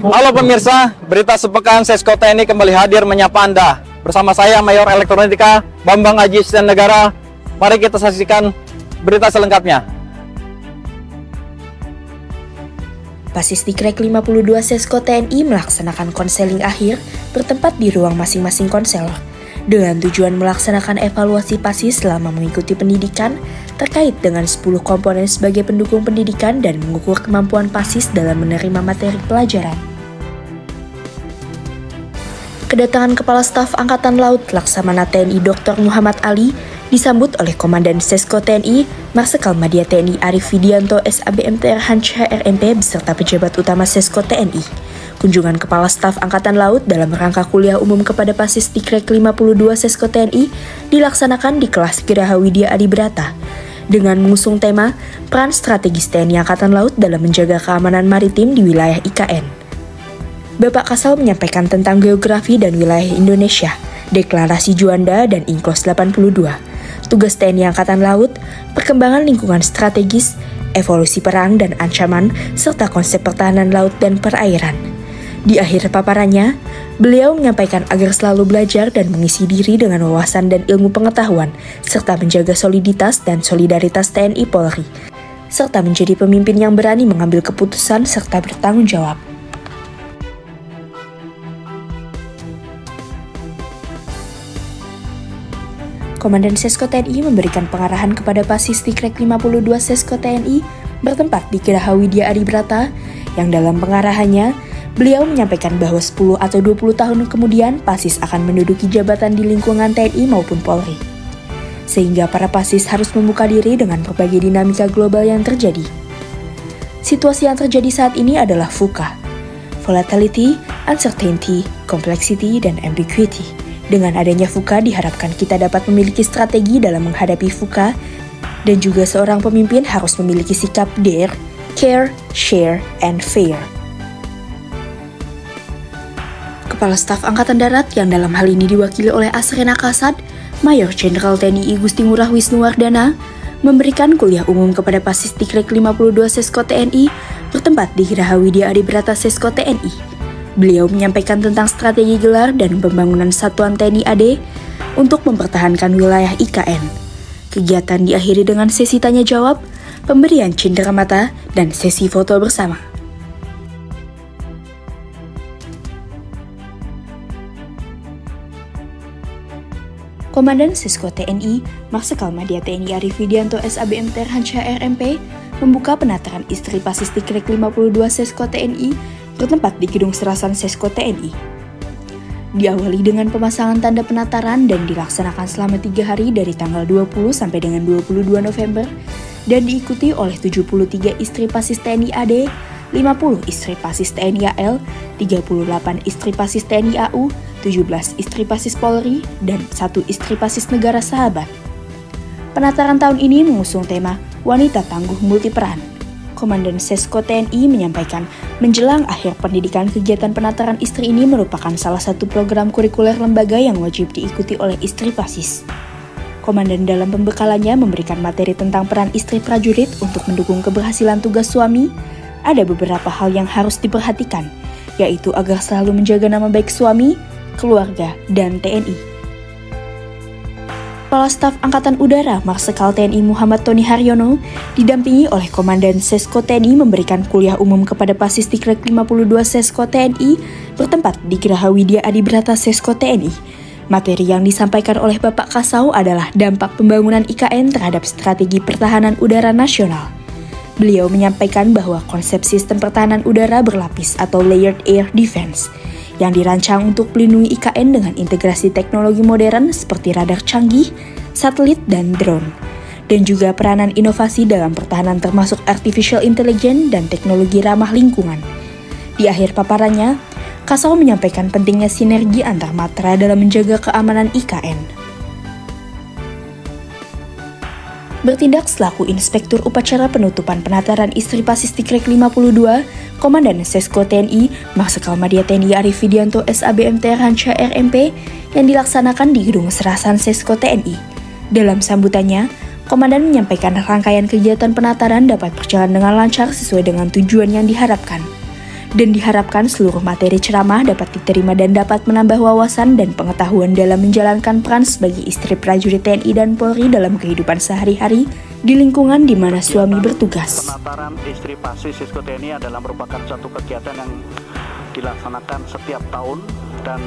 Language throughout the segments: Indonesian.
Halo pemirsa, berita sepekan Sesko TNI kembali hadir menyapa Anda. Bersama saya Mayor Elektronika Bambang Aji Negara. Mari kita saksikan berita selengkapnya. Pasis Dikrek 52 Sesko TNI melaksanakan konseling akhir bertempat di ruang masing-masing konselor dengan tujuan melaksanakan evaluasi Pasis selama mengikuti pendidikan terkait dengan 10 komponen sebagai pendukung pendidikan dan mengukur kemampuan Pasis dalam menerima materi pelajaran. Kedatangan Kepala Staf Angkatan Laut Laksamana TNI Dr. Muhammad Ali disambut oleh Komandan Sesko TNI Marsikal Madya TNI Arief Widianto SABMTR Hancha RMP beserta pejabat utama Sesko TNI. Kunjungan Kepala Staf Angkatan Laut dalam rangka kuliah umum kepada Pasis Dikrek 52 Sesko TNI dilaksanakan di kelas Geraha Widya Adibrata dengan mengusung tema Peran Strategis TNI Angkatan Laut dalam menjaga keamanan maritim di wilayah IKN. Bapak Kasal menyampaikan tentang geografi dan wilayah Indonesia, Deklarasi Juanda dan Inklos 82, tugas TNI Angkatan Laut, perkembangan lingkungan strategis, evolusi perang dan ancaman, serta konsep pertahanan laut dan perairan. Di akhir paparannya, beliau menyampaikan agar selalu belajar dan mengisi diri dengan wawasan dan ilmu pengetahuan, serta menjaga soliditas dan solidaritas TNI Polri, serta menjadi pemimpin yang berani mengambil keputusan serta bertanggung jawab. Komandan Sesko TNI memberikan pengarahan kepada Pasis Dikrek 52 Sesko TNI bertempat di Geraha Widya Adibrata yang dalam pengarahannya, beliau menyampaikan bahwa 10 atau 20 tahun kemudian Pasis akan menduduki jabatan di lingkungan TNI maupun Polri. Sehingga para Pasis harus membuka diri dengan berbagai dinamika global yang terjadi. Situasi yang terjadi saat ini adalah VUCA, Volatility, Uncertainty, Complexity, dan Ambiguity. Dengan adanya VUCA diharapkan kita dapat memiliki strategi dalam menghadapi VUCA dan juga seorang pemimpin harus memiliki sikap dare, care, share, and fair. Kepala Staf Angkatan Darat yang dalam hal ini diwakili oleh Asrena Kasad, Mayor Jenderal TNI Gusti Ngurah Wisnuwardana, memberikan kuliah umum kepada Pasis Dikrek 52 Sesko TNI bertempat di Geraha Widya Adibrata Sesko TNI. Beliau menyampaikan tentang strategi gelar dan pembangunan Satuan TNI AD untuk mempertahankan wilayah IKN. Kegiatan diakhiri dengan sesi tanya jawab, pemberian cindera mata, dan sesi foto bersama. Komandan Sesko TNI, Marsikal Madya TNI Arief Widianto SABMTR Hancha RMP, membuka penataran istri Pasis Dikrek 52 Sesko TNI bertempat di Gedung Serasan Sesko TNI. Diawali dengan pemasangan tanda penataran dan dilaksanakan selama 3 hari dari tanggal 20 sampai dengan 22 November dan diikuti oleh 73 istri Pasis TNI AD, 50 istri Pasis TNI AL, 38 istri Pasis TNI AU, 17 istri Pasis Polri, dan 1 istri Pasis Negara Sahabat. Penataran tahun ini mengusung tema Wanita Tangguh Multiperan. Komandan Sesko TNI menyampaikan, menjelang akhir pendidikan kegiatan penataran istri ini merupakan salah satu program kurikuler lembaga yang wajib diikuti oleh istri Pasis. Komandan dalam pembekalannya memberikan materi tentang peran istri prajurit untuk mendukung keberhasilan tugas suami. Ada beberapa hal yang harus diperhatikan, yaitu agar selalu menjaga nama baik suami, keluarga, dan TNI. Kepala Staf Angkatan Udara Marsikal TNI Muhammad Tony Haryono didampingi oleh Komandan Sesko TNI memberikan kuliah umum kepada Pasis Dikrek 52 Sesko TNI bertempat di Geraha Widya Adibrata Sesko TNI. Materi yang disampaikan oleh Bapak Kasau adalah dampak pembangunan IKN terhadap strategi pertahanan udara nasional. Beliau menyampaikan bahwa konsep sistem pertahanan udara berlapis atau layered air defense yang dirancang untuk melindungi IKN dengan integrasi teknologi modern seperti radar canggih, satelit, dan drone, dan juga peranan inovasi dalam pertahanan termasuk artificial intelligence dan teknologi ramah lingkungan. Di akhir paparannya, Kasau menyampaikan pentingnya sinergi antar matra dalam menjaga keamanan IKN. Bertindak selaku Inspektur Upacara Penutupan Penataran Istri Pasis Dikrek 52, Komandan Sesko TNI, Marsikal Madya TNI Arief Widianto SABMTR Hancha RMP yang dilaksanakan di Gedung Serasan Sesko TNI. Dalam sambutannya, Komandan menyampaikan rangkaian kegiatan penataran dapat berjalan dengan lancar sesuai dengan tujuan yang diharapkan. dan diharapkan seluruh materi ceramah dapat diterima dan dapat menambah wawasan dan pengetahuan dalam menjalankan peran sebagai istri prajurit TNI dan Polri dalam kehidupan sehari-hari di lingkungan di mana suami bertugas. Penataran istri Pasis Sisko TNI adalah merupakan suatu kegiatan yang dilaksanakan setiap tahun dan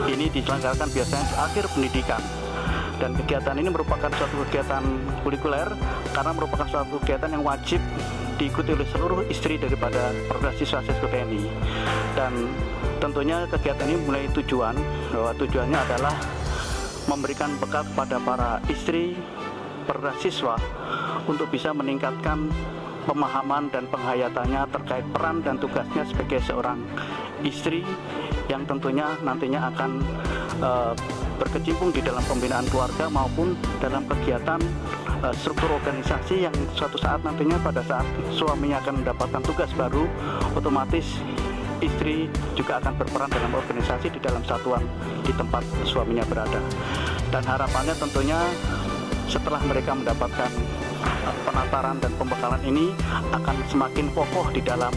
ini diselenggarakan biasanya di akhir pendidikan. Dan kegiatan ini merupakan suatu kegiatan kulikuler karena merupakan suatu kegiatan yang wajib diikuti oleh seluruh istri daripada perwira siswa Sisko TNI. Dan tentunya kegiatan ini memiliki tujuan, bahwa tujuannya adalah memberikan bekal kepada para istri perwira siswa untuk bisa meningkatkan pemahaman dan penghayatannya terkait peran dan tugasnya sebagai seorang istri yang tentunya nantinya akan berkecimpung di dalam pembinaan keluarga maupun dalam kegiatan struktur organisasi yang suatu saat nantinya pada saat suaminya akan mendapatkan tugas baru, otomatis istri juga akan berperan dalam organisasi di dalam satuan di tempat suaminya berada. Dan harapannya tentunya setelah mereka mendapatkan penataran dan pembekalan ini akan semakin kokoh di dalam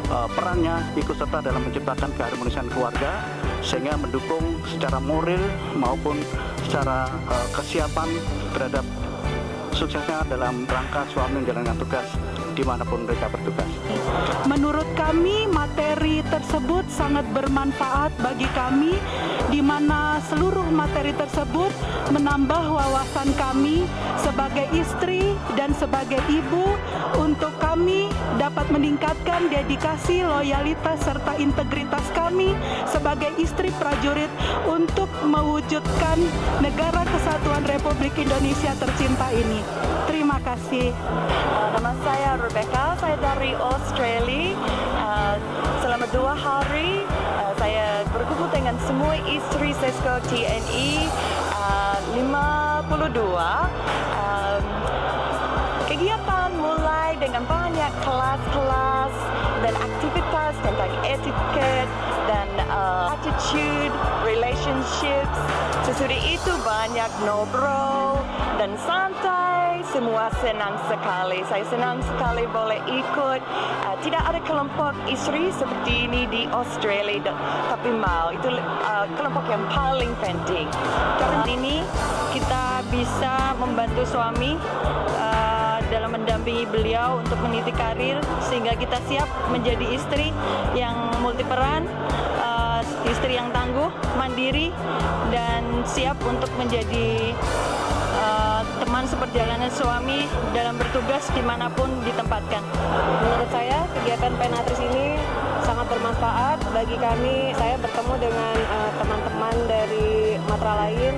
perannya ikut serta dalam menciptakan keharmonisan keluarga sehingga mendukung secara moral maupun secara kesiapan terhadap suksesnya dalam rangka suami menjalankan tugas dimanapun mereka bertugas. Menurut kami materi tersebut sangat bermanfaat bagi kami, di mana seluruh materi tersebut menambah wawasan kami sebagai istri dan sebagai ibu untuk kami dapat meningkatkan dedikasi, loyalitas, serta integritas kami sebagai istri prajurit untuk mewujudkan Negara Kesatuan Republik Indonesia tercinta ini. Terima kasih. Nama saya Rebecca, saya dari Australia. Selama 2 hari saya berkumpul dengan semua istri Sisko TNI 52. Kegiatan mulai dengan banyak kelas-kelas dan aktivitas tentang etiket dan attitude, relationships. Sesudah itu banyak ngobrol dan santai, semua senang sekali. Saya senang sekali boleh ikut. Tidak ada kelompok istri seperti ini di Australia, tapi mau itu kelompok yang paling penting. Karena ini kita bisa membantu suami dalam mendampingi beliau untuk meniti karir sehingga kita siap menjadi istri yang multiperan, istri yang tangguh, mandiri, dan siap untuk menjadi teman seperjalanan suami dalam bertugas dimanapun ditempatkan. Menurut saya kegiatan Penatris ini sangat bermanfaat bagi kami. Saya bertemu dengan teman-teman dari matra lain,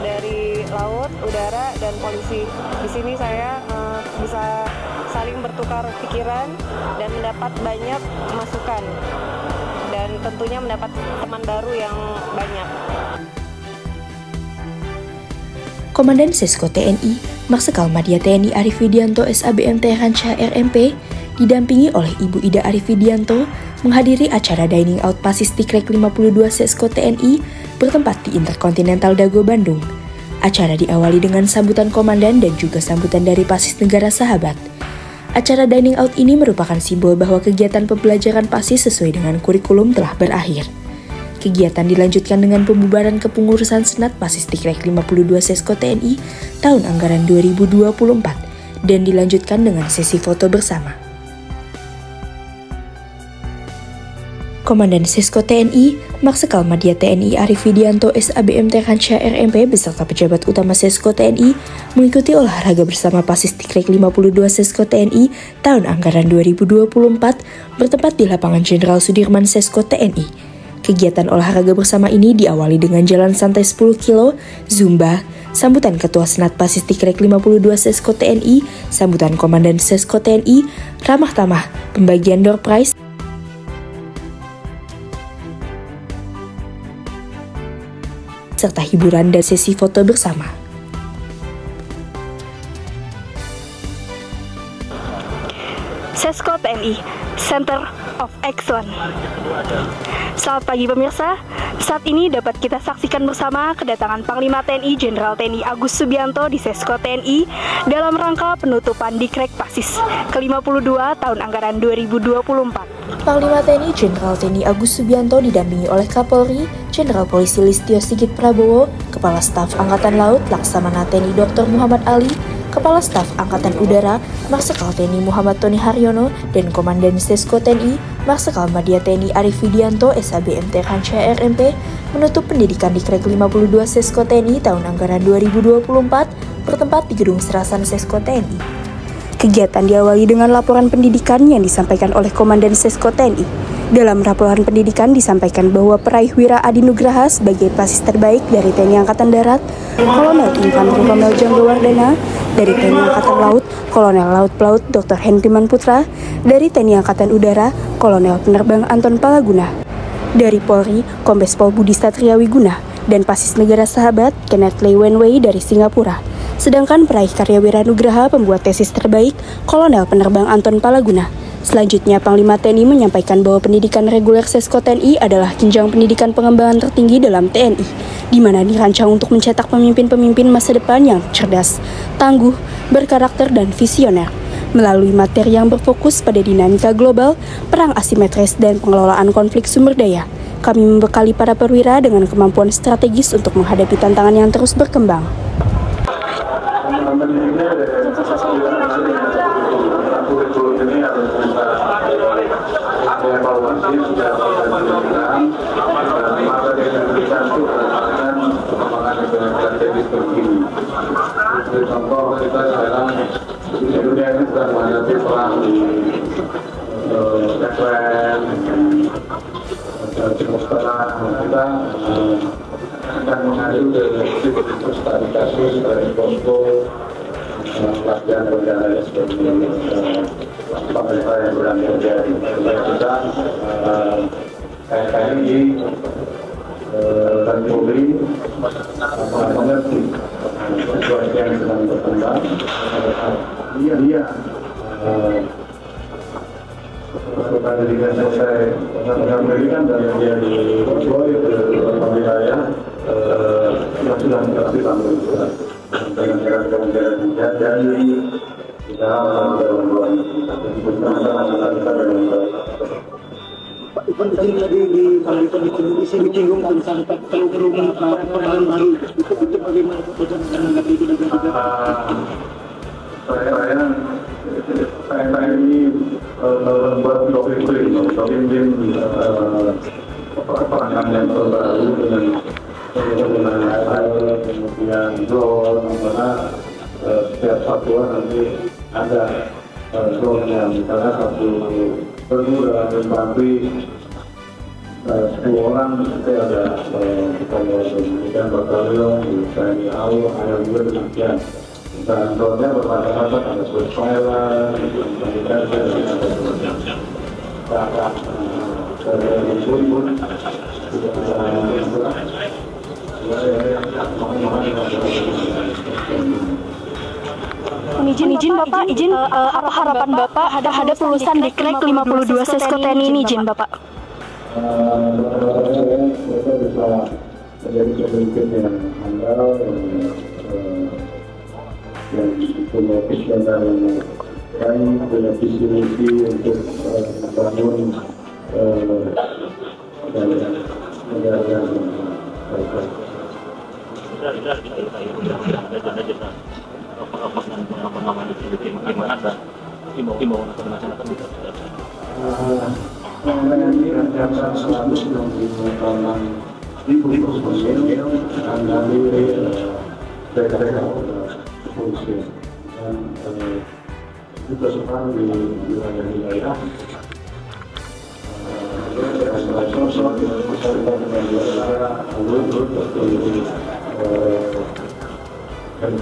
dari laut, udara, dan polisi. Di sini saya bisa saling bertukar pikiran dan mendapat banyak masukan dan tentunya mendapat teman baru yang banyak. Komandan Sisko TNI, Marsikal Madya TNI Arief Widianto SABMT Ranca RMP, didampingi oleh Ibu Ida Arief Widianto, menghadiri acara Dining Out Pasis Tikrek 52 Sisko TNI bertempat di Intercontinental Dago, Bandung. Acara diawali dengan sambutan komandan dan juga sambutan dari Pasis Negara Sahabat. Acara Dining Out ini merupakan simbol bahwa kegiatan pembelajaran Pasis sesuai dengan kurikulum telah berakhir. Kegiatan dilanjutkan dengan pembubaran kepengurusan Senat Pasis Tikrek 52 Sisko TNI tahun anggaran 2024 dan dilanjutkan dengan sesi foto bersama. Komandan Sisko TNI, Marsikal Madya TNI Arief Widianto SABMT Ranca RMP beserta pejabat utama Sisko TNI mengikuti olahraga bersama Pasis Tikrek 52 Sisko TNI tahun anggaran 2024 bertempat di lapangan Jenderal Sudirman Sisko TNI. Kegiatan olahraga bersama ini diawali dengan jalan santai 10 kilo, zumba, sambutan Ketua Senat Pasis Tikrek 52 Sisko TNI, sambutan Komandan Sisko TNI, ramah tamah, pembagian door prize, serta hiburan dan sesi foto bersama. Sisko TNI, Center of Excellence. Selamat pagi pemirsa, saat ini dapat kita saksikan bersama kedatangan Panglima TNI Jenderal TNI Agus Subianto di Sesko TNI dalam rangka penutupan Dikrek Pasis ke-52 tahun anggaran 2024. Panglima TNI Jenderal TNI Agus Subianto didampingi oleh Kapolri, Jenderal Polisi Listio Sigit Prabowo, Kepala Staf Angkatan Laut Laksamana TNI Dr. Muhammad Ali, Kepala Staf Angkatan Udara Marsikal TNI Muhammad Tony Haryono, dan Komandan Sesko TNI Marsikal Madya TNI Arif Widianto SABMT Hansha RMP menutup pendidikan Dikrek 52 Sesko TNI tahun anggaran 2024 bertempat di Gedung Serasan Sesko TNI. Kegiatan diawali dengan laporan pendidikan yang disampaikan oleh Komandan Sesko TNI. Dalam laporan pendidikan disampaikan bahwa peraih Wira Adi Nugraha sebagai pasis terbaik dari TNI Angkatan Darat, Kolonel Infanteri Rommel Janggawardana, dari TNI Angkatan Laut, Kolonel Laut Pelaut Dr. Henryman Putra, dari TNI Angkatan Udara, Kolonel Penerbang Anton Palaguna, dari Polri, Kombes Pol Budi Satria Wiguna, dan pasis negara sahabat Kenneth Lei Wenwei dari Singapura. Sedangkan peraih Karya Wira Nugraha pembuat tesis terbaik, Kolonel Penerbang Anton Palaguna. Selanjutnya, Panglima TNI menyampaikan bahwa pendidikan reguler Sesko TNI adalah jenjang pendidikan pengembangan tertinggi dalam TNI, di mana dirancang untuk mencetak pemimpin-pemimpin masa depan yang cerdas, tangguh, berkarakter, dan visioner. Melalui materi yang berfokus pada dinamika global, perang asimetris, dan pengelolaan konflik sumber daya, kami membekali para perwira dengan kemampuan strategis untuk menghadapi tantangan yang terus berkembang. Evaluasi sudah dilakukan, maka diberikan pengembangan ekonomi strategis terkini. Contoh kita sekarang di dunia ini sedang menghadapi perang di Ukraina, Timur Tengah. Kita akan mengacu dari studi kasus dari Posko, latihan bencana dan sebagainya. Pemerintah yang sedang terjadi, kita TNI dan Polri mengerti situasi yang sedang berkembang. Dia melakukan pendidikan selesai dengan pendidikan dan dia diploy ke wilayah yang sudah dikasih tamu dengan cara jadi kita Ivan tadi disinggung tentang perubahan baru itu bagaimana menanggapi itu dan juga saya ini membuat doktrin peperangan yang terbaru dengan kemudian drone, mana setiap satuan nanti ada drone-nya, misalnya satu perwira infanteri 10 orang, nanti ada kita memberikan batalion di TNI AU, ada juga demikian. Dan drone-nya bermacam-macam, ada surveillance, komunikasi, dan dari pun juga Izin Bapak, apa harapan Bapak terhadap lulusan Dikrek 52 Sesko TNI ini, izin Bapak? Mereka bisa menjadi pemimpin yang handal, yang punya visioner yang baik, punya visi misi untuk membangun negara yang baik. Pengalaman itu bagaimana dan himbauan atau masyarakat bisa ini akan selalu menggunakan di personil dan dari daerah polisi dan juga sekarang di wilayah sosok masyarakat dengan wilayah kemudian dan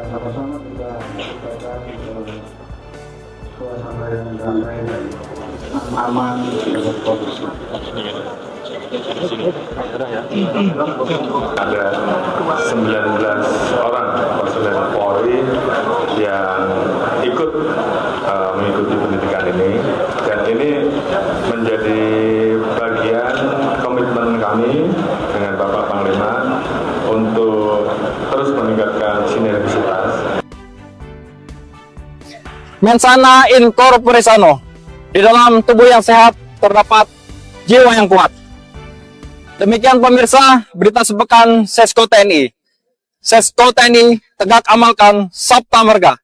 Sama-sama kita suasana yang damai dan aman dan kondusif. Ada 19 orang personel Polri yang ikut mengikuti pendidikan ini, dan ini menjadi bagian komitmen kami dengan Bapak Panglima untuk terus meningkatkan sinergisitas. Mensana in corpore sano. Di dalam tubuh yang sehat terdapat jiwa yang kuat. Demikian pemirsa, berita sepekan Sesko TNI. Sesko TNI tegak amalkan Sabta Marga.